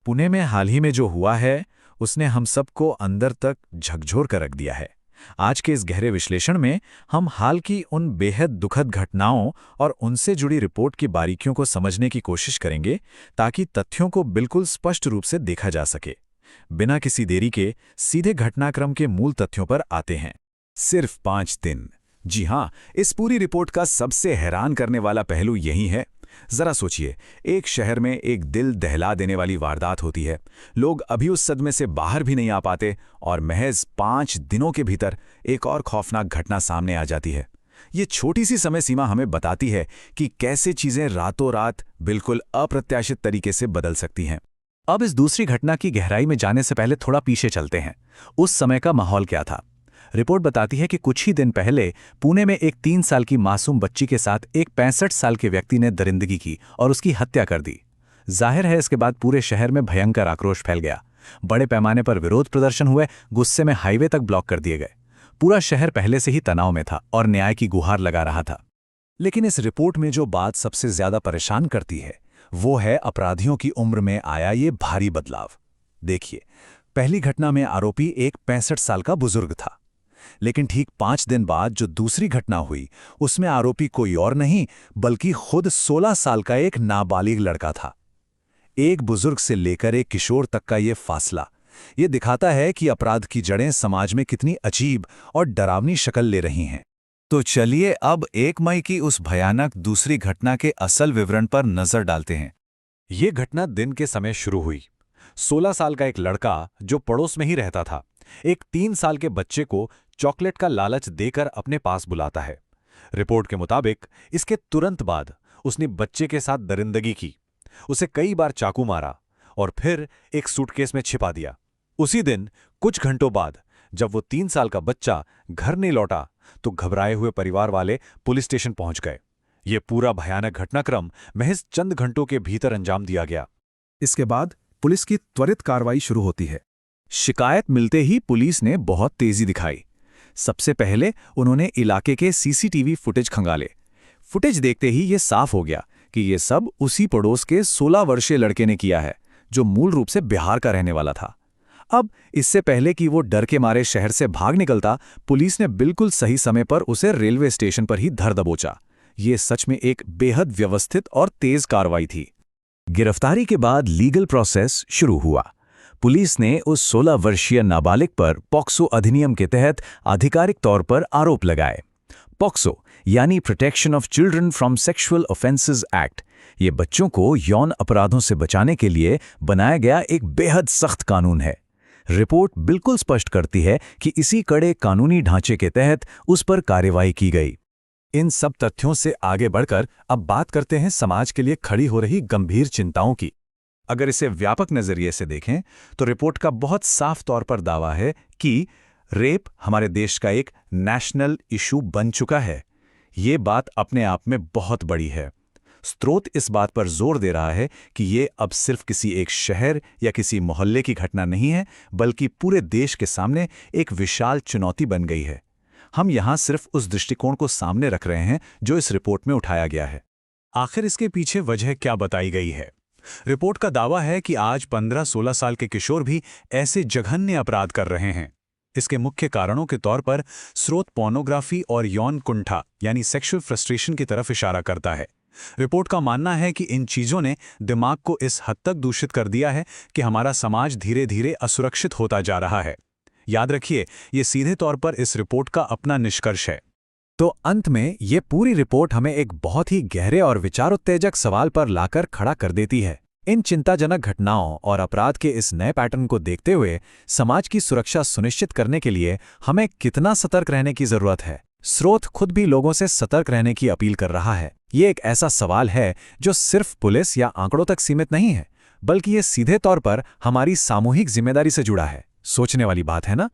पुणे में हाल ही में जो हुआ है, उसने हम सबको अंदर तक झकझोर कर रख दिया है। आज के इस गहरे विश्लेषण में हम हाल की उन बेहद दुखद घटनाओं और उनसे जुड़ी रिपोर्ट की बारीकियों को समझने की कोशिश करेंगे, ताकि तथ्यों को बिल्कुल स्पष्ट रूप से देखा जा सके। बिना किसी देरी के सीधे घटनाक्रम के मूल तथ्यों पर आते हैं। सिर्फ 5 दिन। जी हाँ, इस पूरी रिपोर्ट का सबसे हैरान करने वाला पहलू यही है। जरा सोचिए, एक शहर में एक दिल दहला देने वाली वारदात होती है। लोग अभी उस सदमे से बाहर भी नहीं आ पाते और महज 5 दिनों के भीतर एक और खौफनाक घटना सामने आ जाती है। ये छोटी सी समय सीमा हमें बताती है कि कैसे चीजें रातों रात बिल्कुल अप्रत्याशित तरीके से बदल सकती हैं। अब इस दूसरी घटना की गहराई में जाने से पहले थोड़ा पीछे चलते हैं। उस समय का माहौल क्या था? रिपोर्ट बताती है कि कुछ ही दिन पहले पुणे में एक 3 साल की मासूम बच्ची के साथ एक 65 साल के व्यक्ति ने दरिंदगी की और उसकी हत्या कर दी। जाहिर है, इसके बाद पूरे शहर में भयंकर आक्रोश फैल गया। बड़े पैमाने पर विरोध प्रदर्शन हुए, गुस्से में हाईवे तक ब्लॉक कर दिए गए। पूरा शहर पहले से ही तनाव में था और न्याय की गुहार लगा रहा था। लेकिन इस रिपोर्ट में जो बात सबसे ज्यादा परेशान करती है, वो है अपराधियों की उम्र में आया ये भारी बदलाव। देखिए, पहली घटना में आरोपी एक 65 साल का बुजुर्ग था, लेकिन ठीक 5 दिन बाद जो दूसरी घटना हुई, उसमें आरोपी कोई और नहीं बल्कि खुद 16 साल का एक नाबालिग लड़का था। एक बुजुर्ग से लेकर एक किशोर तक का ये फासला ये दिखाता है कि अपराध की जड़ें समाज में कितनी अजीब और डरावनी शक्ल ले रही हैं। तो चलिए अब 1 मई की उस भयानक दूसरी घटना के असल विवरण पर नजर डालते हैं। ये घटना दिन के समय शुरू हुई। 16 साल का एक लड़का जो पड़ोस में ही रहता था, एक 3 साल के बच्चे को चॉकलेट का लालच देकर अपने पास बुलाता है। रिपोर्ट के मुताबिक इसके तुरंत बाद उसने बच्चे के साथ दरिंदगी की, उसे कई बार चाकू मारा और फिर एक सूटकेस में छिपा दिया। उसी दिन कुछ घंटों बाद जब वो 3 साल का बच्चा घर नहीं लौटा, तो घबराए हुए परिवार वाले पुलिस स्टेशन पहुंच गए। ये पूरा भयानक घटनाक्रम महज चंद घंटों के भीतर अंजाम दिया गया। इसके बाद पुलिस की त्वरित कार्रवाई शुरू होती है। शिकायत मिलते ही पुलिस ने बहुत तेजी दिखाई। सबसे पहले उन्होंने इलाके के सीसीटीवी फुटेज खंगाले। फुटेज देखते ही ये साफ हो गया कि ये सब उसी पड़ोस के 16 वर्षीय लड़के ने किया है, जो मूल रूप से बिहार का रहने वाला था। अब इससे पहले कि वो डर के मारे शहर से भाग निकलता, पुलिस ने बिल्कुल सही समय पर उसे रेलवे स्टेशन पर ही धर दबोचा। ये सच में एक बेहद व्यवस्थित और तेज कार्रवाई थी। गिरफ्तारी के बाद लीगल प्रोसेस शुरू हुआ। पुलिस ने उस 16 वर्षीय नाबालिग पर पॉक्सो अधिनियम के तहत आधिकारिक तौर पर आरोप लगाए। पॉक्सो यानी protection of children from sexual offences act, ये बच्चों को यौन अपराधों से बचाने के लिए बनाया गया एक बेहद सख्त कानून है। रिपोर्ट बिल्कुल स्पष्ट करती है कि इसी कड़े कानूनी ढांचे के तहत उस पर कार्रवाई की गई। इन सब तथ्यों से आगे बढ़कर अब बात करते हैं समाज के लिए खड़ी हो रही गंभीर चिंताओं की। अगर इसे व्यापक नजरिए से देखें तो रिपोर्ट का बहुत साफ तौर पर दावा है कि रेप हमारे देश का एक नेशनल इशू बन चुका है। ये बात अपने आप में बहुत बड़ी है। स्रोत इस बात पर जोर दे रहा है कि ये अब सिर्फ किसी एक शहर या किसी मोहल्ले की घटना नहीं है, बल्कि पूरे देश के सामने एक विशाल चुनौती बन गई है। हम यहाँ सिर्फ उस दृष्टिकोण को सामने रख रहे हैं जो इस रिपोर्ट में उठाया गया है। आखिर इसके पीछे वजह क्या बताई गई है? रिपोर्ट का दावा है कि आज 15-16 साल के किशोर भी ऐसे जघन्य अपराध कर रहे हैं। इसके मुख्य कारणों के तौर पर स्रोत पोर्नोग्राफी और यौन कुंठा यानी सेक्सुअल फ्रस्ट्रेशन की तरफ इशारा करता है। रिपोर्ट का मानना है कि इन चीजों ने दिमाग को इस हद तक दूषित कर दिया है कि हमारा समाज धीरे धीरे असुरक्षित होता जा रहा है। याद रखिए, ये सीधे तौर पर इस रिपोर्ट का अपना निष्कर्ष है। तो अंत में ये पूरी रिपोर्ट हमें एक बहुत ही गहरे और विचारोत्तेजक सवाल पर लाकर खड़ा कर देती है। इन चिंताजनक घटनाओं और अपराध के इस नए पैटर्न को देखते हुए समाज की सुरक्षा सुनिश्चित करने के लिए हमें कितना सतर्क रहने की जरूरत है? स्रोत खुद भी लोगों से सतर्क रहने की अपील कर रहा है। ये एक ऐसा सवाल है जो सिर्फ पुलिस या आंकड़ों तक सीमित नहीं है, बल्कि ये सीधे तौर पर हमारी सामूहिक जिम्मेदारी से जुड़ा है। सोचने वाली बात है ना?